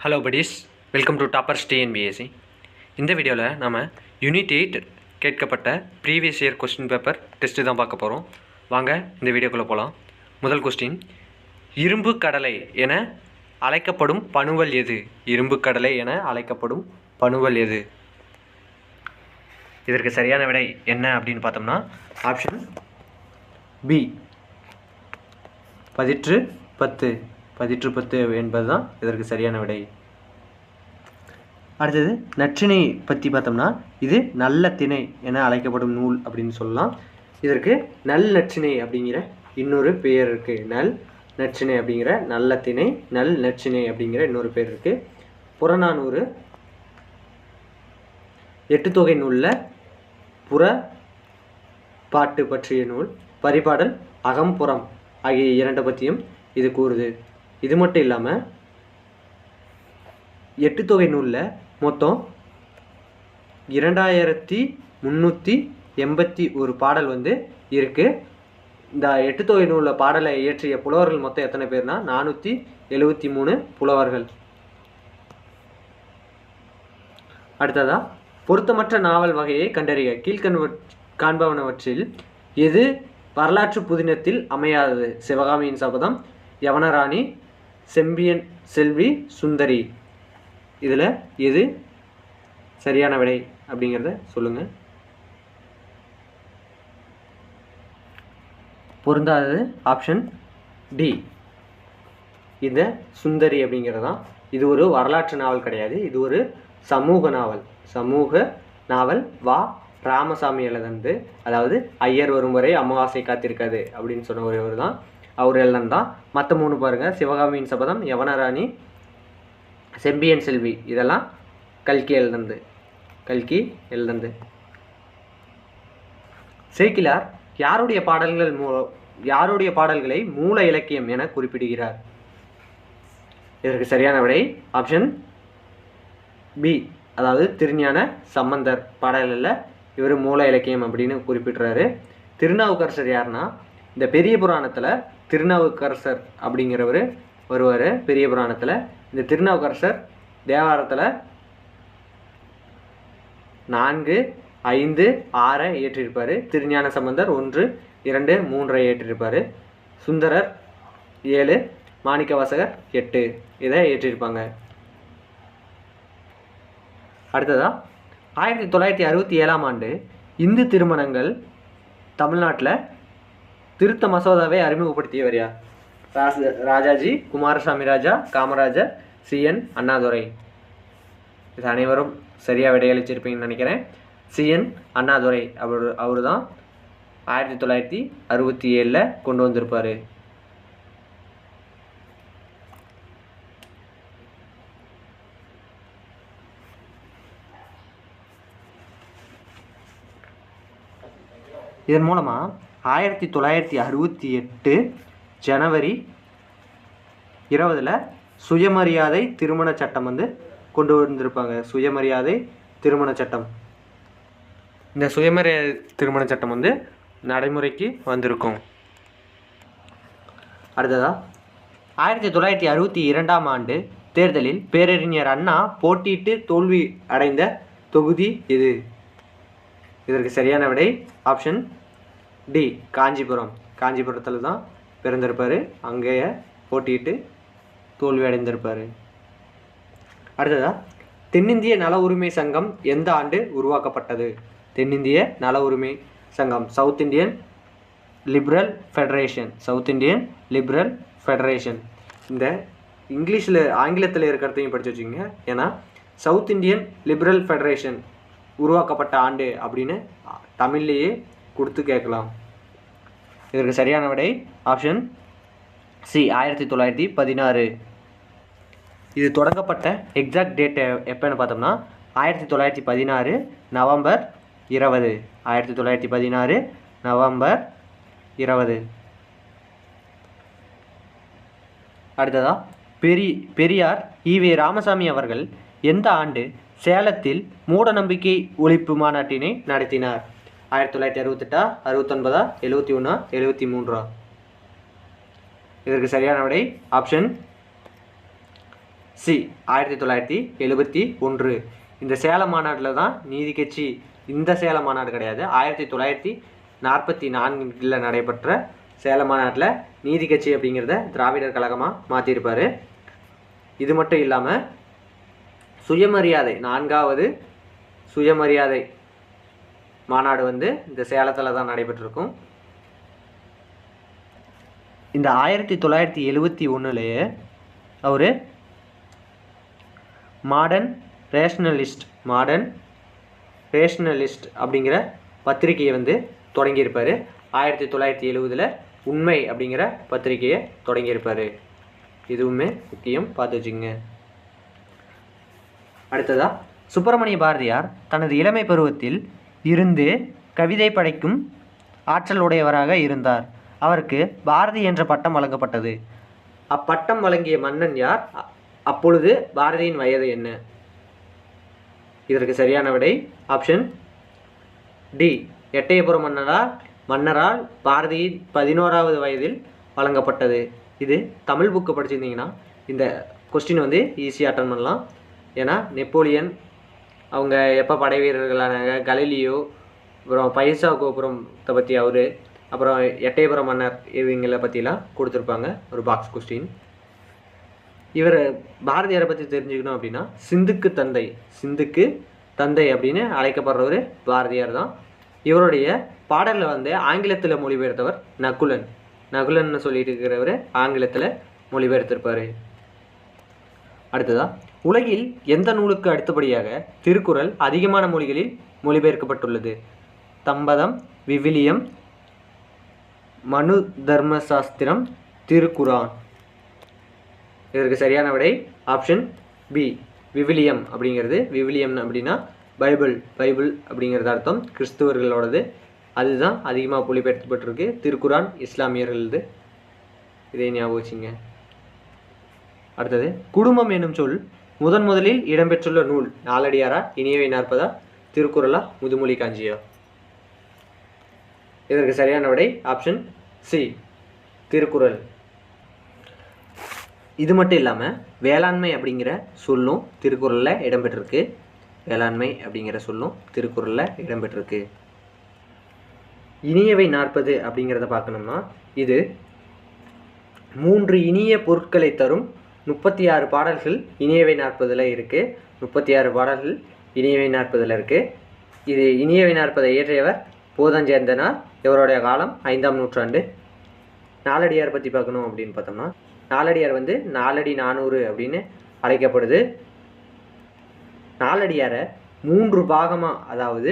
Hello buddies, welcome to toppers TNPSC. இந்த வீடியோவில் நம்ம யூனிட் 8 கேட்கப்பட்ட previous year question paper test தான் பார்க்க போகிறோம். வாங்க இந்த வீடியோக்குள்ளே போகலாம். முதல் கொஸ்டின், இரும்பு கடலை என அழைக்கப்படும் பனுவல் எது? இரும்பு கடலை என அழைக்கப்படும் பனுவல் எது? இதற்கு சரியான விடை என்ன அப்படின்னு பார்த்தோம்னா ஆப்ஷன் பி, பதிற்று 10 என்பது தான் இதற்கு சரியான விடை. அடுத்தது நற்றிணை பற்றி பார்த்தோம்னா இது நல்ல திணை என அழைக்கப்படும் நூல் அப்படின்னு சொல்லலாம். இதற்கு நல் நற்றிணை அப்படிங்கிற இன்னொரு பெயர் இருக்குது. நல் நற்றிணை அப்படிங்கிற நல்ல திணை, நல் நற்றிணை அப்படிங்கிற இன்னொரு பேர் இருக்குது. புறநானூறு, எட்டுத்தொகை நூலில் புற பாட்டு பற்றிய நூல், பரிபாடல், அகம்புறம் ஆகிய இரண்டை பற்றியும் இது கூறுது. இது மட்டும் இல்லாமல் எட்டுத்தொகை நூலில் மொத்தம் 2381 பாடல் இருக்குது. இந்த எட்டுத்தொகை நூலில் பாடலை இயற்றிய புலவர்கள் மொத்தம் எத்தனை பேர்னா 473 புலவர்கள். அடுத்ததா பொருத்தமற்ற நாவல் வகையை கண்டறிக. காண்பவனவற்றில் எது வரலாற்று புதினத்தில் அமையாதது? சிவகாமியின் சபதம், யவனராணி, செம்பியன் செல்வி, சுந்தரி. இதில் எது சரியான விடை அப்படிங்கிறத சொல்லுங்கள். பொருந்தாதது ஆப்ஷன் டி, இந்த சுந்தரி அப்படிங்கிறது தான். இது ஒரு வரலாற்று நாவல் கிடையாது, இது ஒரு சமூக நாவல். வா ராமசாமி எழுதந்து, அதாவது ஐயர் வரும் வரை அமாவாசை காத்திருக்காது அப்படின்னு சொன்ன ஒருவர் தான், அவர் எழுதந்தான். மற்ற 3 பாருங்கள், சிவகாமியின் சபதம், யவனராணி, செம்பியன் செல்வி, இதெல்லாம் கல்கி எழுதந்து. சேக்கிலார் யாருடைய பாடல்களை மூல இலக்கியம் என குறிப்பிடுகிறார்? இதற்கு சரியான விடை ஆப்ஷன் பி, அதாவது திருஞான சம்பந்தர் பாடல்களில் இவர் மூல இலக்கியம் அப்படின்னு குறிப்பிடுறாரு. திருநாவுக்கரசர் யாருன்னா, இந்த பெரிய புராணத்தில் திருநாவுக்கரசர் அப்படிங்கிறவர் வருவார். பெரிய புராணத்தில் இந்த திருநாவுக்கரசர் தேவாரத்தில் 4, 5, 6 இயற்றியிருப்பார். திருஞான சம்பந்தர் 1, 2, 3 இயற்றியிருப்பார். சுந்தரர் 7, மாணிக்கவாசகர் 8 இதை இயற்றியிருப்பாங்க. அடுத்ததா 1967ஆம் ஆண்டு இந்து திருமணங்கள் தமிழ்நாட்டில் திருத்த மசோதாவை அறிமுகப்படுத்தியவர் யார்? ராஜாஜி, குமாரசாமி ராஜா, காமராஜர், CN அண்ணாதுரை. இது அனைவரும் சரியாக விடையளிச்சிருப்பீங்கன்னு நினைக்கிறேன். CN அண்ணாதுரை அவர் தான் 1967 கொண்டு வந்திருப்பார். இதன் மூலமாக 1968 ஜனவரி 20 சுயமரியாதை திருமண சட்டம் கொண்டு வந்திருப்பாங்க. சுயமரியாதை திருமண சட்டம். இந்த சுயமரியாதை திருமண சட்டம் நடைமுறைக்கு வந்திருக்கும். அடுத்ததாக 1962ஆம் ஆண்டு தேர்தலில் பேரறிஞர் அண்ணா போட்டியிட்டு தோல்வி அடைந்த தொகுதி எது? இதற்கு சரியான விடை ஆப்ஷன் டி, காஞ்சிபுரத்தில் தான் பிறந்திருப்பார். அங்கேயே போட்டியிட்டு தோல்வி அடைந்திருப்பார். அடுத்ததாக தென்னிந்திய நல உரிமை சங்கம் எந்த ஆண்டு உருவாக்கப்பட்டது? தென்னிந்திய நல உரிமை சங்கம், சவுத் இந்தியன் லிபரல் ஃபெடரேஷன். இந்த ஆங்கிலத்தில் இருக்கிறதையும் படித்து வச்சுக்கோங்க. ஏன்னா சவுத் இந்தியன் லிபரல் ஃபெடரேஷன் உருவாக்கப்பட்ட ஆண்டு அப்படின்னு தமிழ்லேயே கொடுத்து கேட்கலாம். இதற்கு சரியான விடை ஆப்ஷன் சி, 1916. இது தொடங்கப்பட்ட எக்ஸாக்ட் டேட் எப்போன்னு பார்த்தோம்னா 1916 நவம்பர் 20. 1916 நவம்பர் 20. அடுத்ததாக பெரியார் ஈவே ராமசாமி அவர்கள் எந்த ஆண்டு சேலத்தில் மூடநம்பிக்கை ஒழிப்பு மாநாட்டினை நடத்தினார்? 1968, 69, 71, 73. இதற்கு சரியான விடை ஆப்ஷன் சி 1971. இந்த சேலம் மாநாட்டில் தான் நீதி கட்சி, இந்த சேலம் மாநாடு கிடையாது, 1944 நடைபெற்ற சேலம் மாநாட்டில் நீதி கட்சி அப்படிங்கிறத திராவிடர் கழகமாக மாற்றிருப்பார். இது மட்டும் இல்லாமல் சுயமரியாதை 4வது சுயமரியாதை மாநாடு வந்து இந்த சேலத்தில் தான் நடைபெற்றிருக்கும். இந்த 1971 அவர் மாடர்ன் ரேஷனலிஸ்ட் அப்படிங்கிற பத்திரிகையை வந்து தொடங்கியிருப்பார். 1970 உண்மை அப்படிங்கிற பத்திரிகையை தொடங்கியிருப்பார். இதுவுமே முக்கியம், பார்த்து வச்சுங்க. அடுத்ததா, சுப்பிரமணிய பாரதியார் தனது இளமை பருவத்தில் இருந்து கவிதை படைக்கும் ஆற்றல் உடையவராக இருந்தார். அவருக்கு பாரதி என்ற பட்டம் வழங்கப்பட்டது. அப்பட்டம் வழங்கிய மன்னன் யார்? அப்பொழுது பாரதியின் வயது என்ன? இதற்கு சரியான விடை ஆப்ஷன் டி. எட்டயபுரம் மன்னரால் பாரதியின் 11வது வயதில் வழங்கப்பட்டது. இது தமிழ் புக்கு படிச்சிருந்தீங்கன்னா இந்த கொஸ்டின் வந்து ஈஸியாக அட்டன் பண்ணலாம். ஏன்னா நெப்போலியன் அவங்க எப்போ படை வீரர்களான கலீலியோ, அப்புறம் பைசா கோபுரத்தை பற்றி அவர், அப்புறம் எட்டயபுரம் மன்னர் இவங்களை பற்றிலாம் கொடுத்துருப்பாங்க ஒரு பாக்ஸ் கொஸ்டின். இவர் பாரதியாரை பற்றி தெரிஞ்சுக்கணும் அப்படின்னா சிந்துக்கு தந்தை அப்படின்னு அழைக்கப்படுறவர் பாரதியார் தான். இவருடைய பாடலில் வந்து ஆங்கிலத்தில் மொழிபெயர்த்தவர் நகுலன்னு சொல்லிட்டு இருக்கிறவர் ஆங்கிலத்தில் மொழிபெயர்த்திருப்பார். அடுத்ததா, உலகில் எந்த நூலுக்கு அடுத்தபடியாக திருக்குறள் அதிகமான மொழிகளில் மொழிபெயர்க்கப்பட்டுள்ளது? தம்பதம், விவிலியம், மனு தர்மசாஸ்திரம், திருக்குரான். இதற்கு சரியான விடை ஆப்ஷன் பி. விவிலியம் அப்படிங்கிறது, விவிலியம் அப்படின்னா பைபிள் அப்படிங்கிறது அர்த்தம், கிறிஸ்துவர்களோடது. அதுதான் அதிகமாக மொழிபெயர்க்கப்பட்டிருக்கு. திருக்குரான் இஸ்லாமியர்களது. இதை ஞாபகம் வச்சுங்க. அடுத்தது, குடும்பம் என்னும் சொல் முதலில் இடம்பெற்றுள்ள நூல் நாலடியாரா, இனியவை நாற்பதா, திருக்குறளா, முதுமொழி காஞ்சியா? இதற்கு சரியான விடை ஆப்ஷன் சி. திருக்குறள். இது மட்டும் இல்லாமல் வேளாண்மை அப்படிங்கிற சொல்லும் திருக்குறளில் இடம்பெற்றிருக்கு. இனியவை 40 அப்படிங்கிறத பார்க்கணும்னா இது 3 இனிய பொருட்களை தரும் 36 பாடல்கள் இனியவை 40 இருக்குது. 36 பாடல்கள் இனியவை 40 இருக்குது. இது இனியவை 40 இயற்றியவர் போதஞ்சேர்ந்தனார். இவருடைய காலம் 5ஆம் நூற்றாண்டு. நாலடியார் பற்றி பார்க்கணும் அப்படின்னு பார்த்தோம்னா நாலடியார் வந்து நாலடி 400 அப்படின்னு அழைக்கப்படுது. நாலடியாரை 3 பாகமாக, அதாவது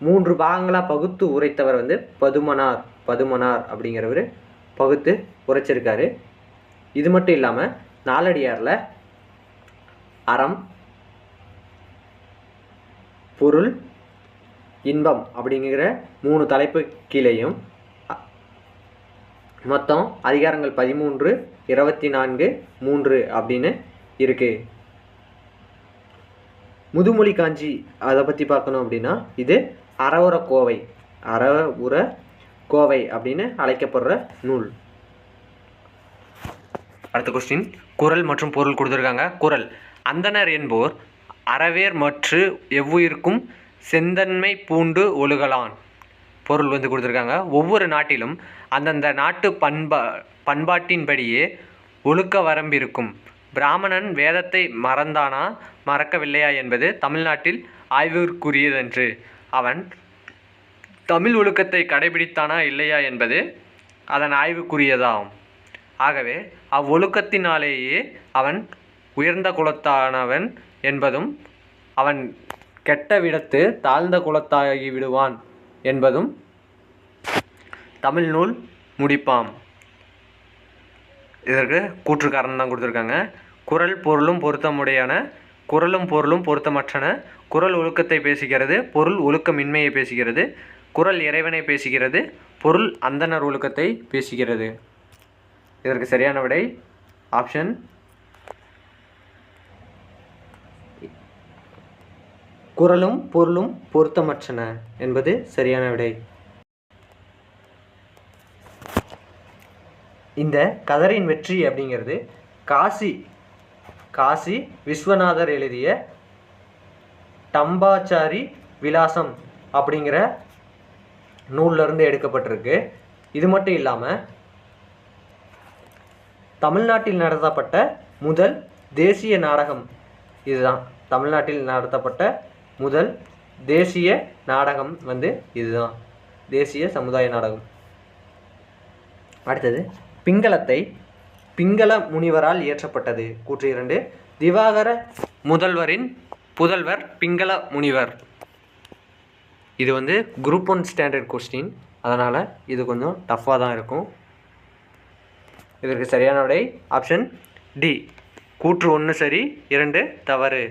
3 பாகங்களாக பகுத்து உரைத்தவர் வந்து பதுமனார் அப்படிங்கிறவர் பகுத்து உரைச்சிருக்காரு. இது மட்டும் இல்லாமல் நாலடியாரில் அறம், பொருள், இன்பம் அப்படிங்கிற 3 தலைப்பு கீழேயும் மொத்தம் அதிகாரங்கள் 13, 24, 3 அப்படின்னு இருக்குது. முதுமொழி காஞ்சி அதை பற்றி பார்க்கணும் அப்படின்னா இது அறவுர கோவை அப்படின்னு அழைக்கப்படுற நூல். அடுத்த கொஸ்டின், குறள் மற்றும் பொருள் கொடுத்துருக்காங்க. குறள், அந்தணர் என்போர் அறவேர் மற்று எவ்வுயிருக்கும் செந்தன்மை பூண்டு ஒழுகலான். பொருள் வந்து கொடுத்துருக்காங்க. ஒவ்வொரு நாட்டிலும் அந்தந்த நாட்டு பண்பாட்டின்படியே ஒழுக்க வரம்பிருக்கும். பிராமணன் வேதத்தை மறந்தானா மறக்கவில்லையா என்பது தமிழ்நாட்டில் ஆய்விற்குரியதன்று. அவன் தமிழ் ஒழுக்கத்தை கடைபிடித்தானா இல்லையா என்பது அதன் ஆய்வுக்குரியதாகும். ஆகவே அவ்வொழுக்கத்தினாலேயே அவன் உயர்ந்த குலத்தானவன் என்பதும் அவன் கெட்ட விடத்து தாழ்ந்த குலத்தாகி விடுவான் என்பதும் தமிழ் நூல் முடிப்பாம். இதற்கு கூற்றுக்காரன் தான் கொடுத்துருக்காங்க. குறள் பொருளும் பொருத்தமுடையான, குறளும் பொருளும் பொருத்தமற்றன. குறள் ஒழுக்கத்தை பேசுகிறது, பொருள் ஒழுக்கமின்மையை பேசுகிறது. குறள் இறைவனை பேசுகிறது, பொருள் அந்தணர் ஒழுக்கத்தை பேசுகிறது. இதற்கு சரியான விடை ஆப்ஷன் குறளும் பொருளும் பொருத்தமற்றன என்பது சரியான விடை. இந்த கதரின் வெற்றி அப்படிங்கிறது காசி விஸ்வநாதர் எழுதிய டம்பாச்சாரி விலாசம் அப்படிங்கிற நூல்லேருந்து எடுக்கப்பட்டிருக்கு. இது மட்டும் இல்லாமல் தமிழ்நாட்டில் நடத்தப்பட்ட முதல் தேசிய நாடகம் இதுதான். தமிழ்நாட்டில் நடத்தப்பட்ட முதல் தேசிய நாடகம் இதுதான், தேசிய சமுதாய நாடகம். அடுத்தது பிங்களத்தை பிங்கள முனிவரால் இயற்றப்பட்டது. கூற்று 2. திவாகர முதல்வரின் புதல்வர் பிங்கள முனிவர். இது குரூப் 1 ஸ்டாண்டர்ட் கொஸ்டின், அதனால் இது கொஞ்சம் டஃப்பாக தான் இருக்கும். இதற்கு சரியான விடை ஆப்ஷன் டி. கூற்று 1 சரி, 2 தவறு.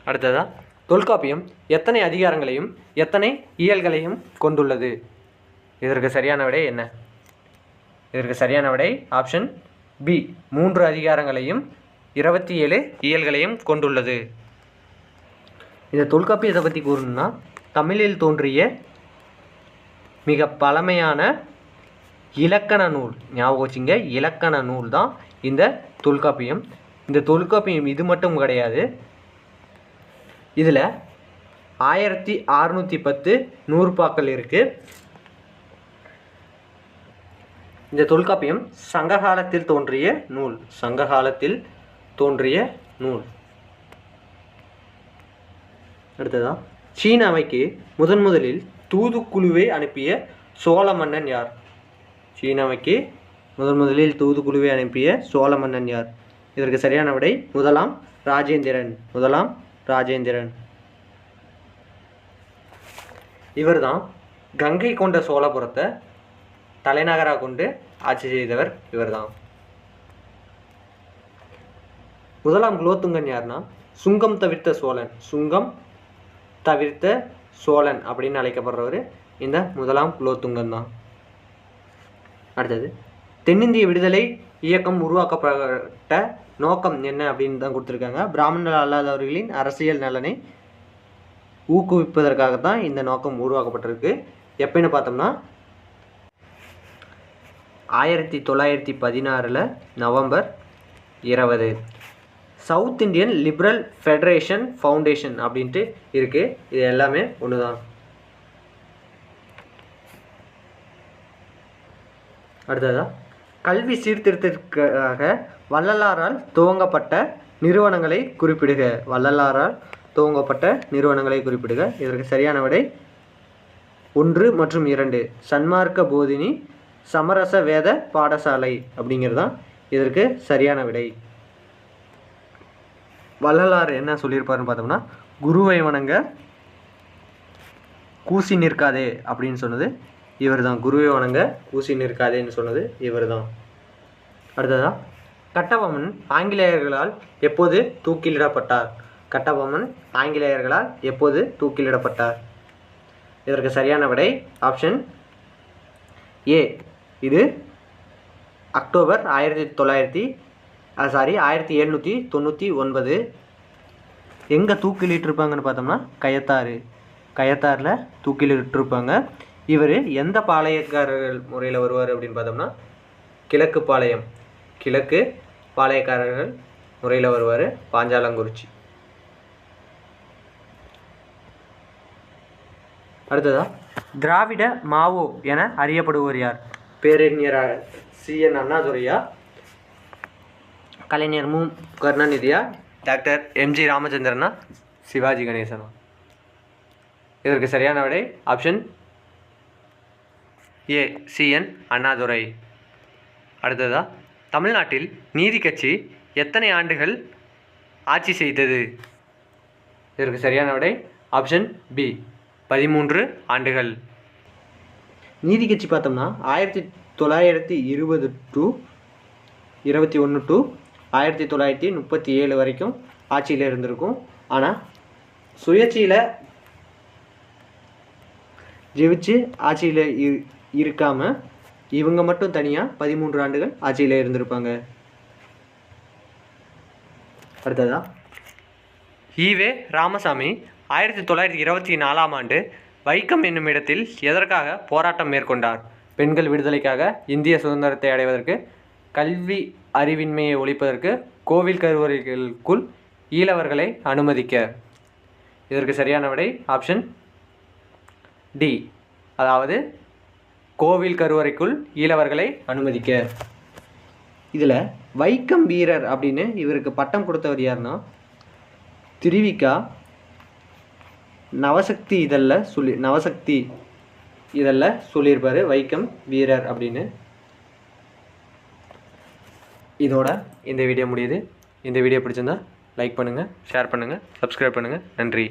அடுத்ததா தொல்காப்பியம் எத்தனை அதிகாரங்களையும் எத்தனை இயல்களையும் கொண்டுள்ளது? இதற்கு சரியான விடை என்ன? இதற்கு சரியான விடை ஆப்ஷன் பி. 3 அதிகாரங்களையும் 27 இயல்களையும் கொண்டுள்ளது. இந்த தொல்காப்பியத்தை பற்றி கூறணும்னா, தமிழில் தோன்றிய மிக பழமையான இலக்கண நூல், ஞாபகம் வச்சுங்க, இலக்கண நூல் தான் இந்த தொல்காப்பியம். இந்த தொல்காப்பியம் இது மட்டும் கிடையாது, இதில் 1610 நூற்பாக்கள் இருக்குது. இந்த தொல்காப்பியம் சங்ககாலத்தில் தோன்றிய நூல், சங்ககாலத்தில் தோன்றிய நூல். அடுத்ததா சீனாவைக்கு முதலில் தூதுக்குழுவை அனுப்பிய சோழ மன்னன் யார்? சீனாவைக்கு முதலில் தூதுக்குழுவை அனுப்பிய சோழ மன்னன் யார்? இதற்கு சரியான விடை முதலாம் ராஜேந்திரன். முதலாம் ராஜேந்திரன். இவர்தான் கங்கை கொண்ட சோழபுரத்தை தலைநகராக கொண்டு ஆட்சி செய்தவர் இவர்தான். முதலாம் குலோத்துங்கன் யார்னா சுங்கம் தவிர்த்த சோழன். சுங்கம் தவிர்த்த சோழன் அப்படின்னு அழைக்கப்படுறவர் இந்த முதலாம் குலோத்துங்கன் தான். அடுத்தது தென்னிந்திய விடுதலை இயக்கம் உருவாக்கப்பட்ட நோக்கம் என்ன அப்படின்னு தான் கொடுத்துருக்காங்க. பிராமணர்கள் அல்லாதவர்களின் அரசியல் நலனை ஊக்குவிப்பதற்காகத்தான் இந்த நோக்கம் உருவாக்கப்பட்டிருக்கு. எப்போன்னு பார்த்தோம்னா 1916 November 20. South Indian liberal federation foundation அப்படின்ட்டு இருக்குது. இது எல்லாமே ஒன்று தான். அடுத்ததாக கல்வி சீர்திருத்தத்திற்காக வள்ளலாரால் துவங்கப்பட்ட நிறுவனங்களை குறிப்பிடுக. வள்ளலாரால் துவங்கப்பட்ட நிறுவனங்களை குறிப்பிடுக. இதற்கு சரியான விடை 1 மற்றும் 2. சன்மார்க்க போதினி சமரச வேத பாடசாலை அப்படிங்கிறது தான் இதற்கு சரியான விடை. வள்ளலார் என்ன சொல்லியிருப்பாருன்னு பார்த்தோம்னா, குருவை வணங்க கூசி நிற்காதே அப்படின்னு சொன்னது இவர் தான். குருவை வணங்க கூசி நிற்காதேன்னு சொன்னது இவர் தான். அடுத்ததா கட்டபொம்மன் ஆங்கிலேயர்களால் எப்போது தூக்கிலிடப்பட்டார்? கட்டபொம்மன் ஆங்கிலேயர்களால் எப்போது தூக்கிலிடப்பட்டார்? இதற்கு சரியான விடை ஆப்ஷன் ஏ. இது அக்டோபர் 1799. எங்கே தூக்கிலிட்டிருப்பாங்கன்னு பார்த்தோம்னா கயத்தாரில் தூக்கிலிட்டிருப்பாங்க. இவர் எந்த பாளையக்காரர்கள் முறையில் வருவார் அப்படின்னு பார்த்தோம்னா கிழக்கு பாளையக்காரர்கள் முறையில் வருவார், பாஞ்சாலங்குறிச்சி. அடுத்ததா திராவிட மாவோ என அறியப்படுவர் யார்? பேரறிஞர் சிஎன் அண்ணாதுரையா, கலைஞர் மு கருணாநிதியா, டாக்டர் எம்ஜி ராமச்சந்திரனா, சிவாஜி கணேசனா? இதற்கு சரியான விடை ஆப்ஷன் ஏ, சிஎன் அண்ணாதுரை. அடுத்ததா தமிழ்நாட்டில் நீதி கட்சி எத்தனை ஆண்டுகள் ஆட்சி செய்தது? இதற்கு சரியான விடை ஆப்ஷன் பி, 13 ஆண்டுகள். நீதி கட்சி பார்த்தோம்னா 1920 டு 21 டு 1937 வரைக்கும் ஆட்சியில் இருந்திருக்கும். ஆனால் சுயேட்சையில் ஜெயிச்சு ஆட்சியில் இருக்காமல் இவங்க மட்டும் தனியாக 13 ஆண்டுகள் ஆட்சியில் இருந்திருப்பாங்க. அடுத்ததா ஈவே ராமசாமி 1924ஆம் ஆண்டு வைக்கம் என்னும் இடத்தில் எதற்காக போராட்டம் மேற்கொண்டார்? பெண்கள் விடுதலைக்காக, இந்திய சுதந்திரத்தை அடைவதற்கு, கல்வி அறிவின்மையை ஒழிப்பதற்கு, கோவில் கருவறைகளுக்குள் ஈழவர்களை அனுமதிக்க. இதற்கு சரியான விடை ஆப்ஷன் டி, அதாவது கோவில் கருவறைக்குள் ஈழவர்களை அனுமதிக்க. இதில் வைக்கம் வீரர் அப்படின்னு இவருக்கு பட்டம் கொடுத்தவர் யாருன்னா திருவிக்கா நவசக்தி இதழில் சொல்லியிருப்பார் வைக்கம் வீரர் அப்படின்னு. இதோட இந்த வீடியோ முடியுது. இந்த வீடியோ பிடிச்சிருந்தா லைக் பண்ணுங்கள், ஷேர் பண்ணுங்கள், சப்ஸ்கிரைப் பண்ணுங்கள். நன்றி.